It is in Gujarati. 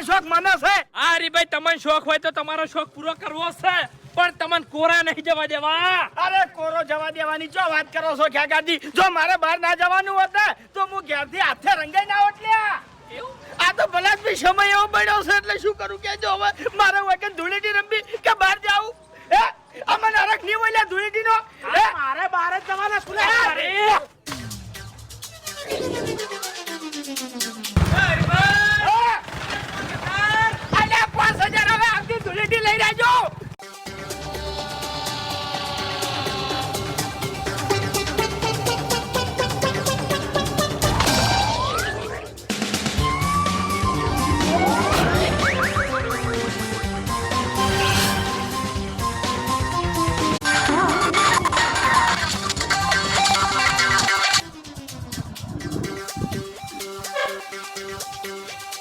શોખ મને છે. આ હરીભાઈ તમને શોખ હોય તો તમારો શોખ પૂરો કરવો છે, પણ તમને કોરા નહીં જવા દેવા. અરે કોરો જવા દેવાની જો વાત કરો છો ખ્યાગાજી. જો મારે બહાર ના જવાનું હોત ને તો હું ઘેરથી હાથે રંગાઈ ના હોત લ્યા. આ તો ભલા જ સમય એવો બન્યો છે એટલે શું કરું કે જો હવે મારે વગર ધૂળેટી રમવી કે બહાર જાવું? હે અમને હરખ નહીં હોય ધૂળેટી નો. મારે બહાર જ જવાના ખુલે.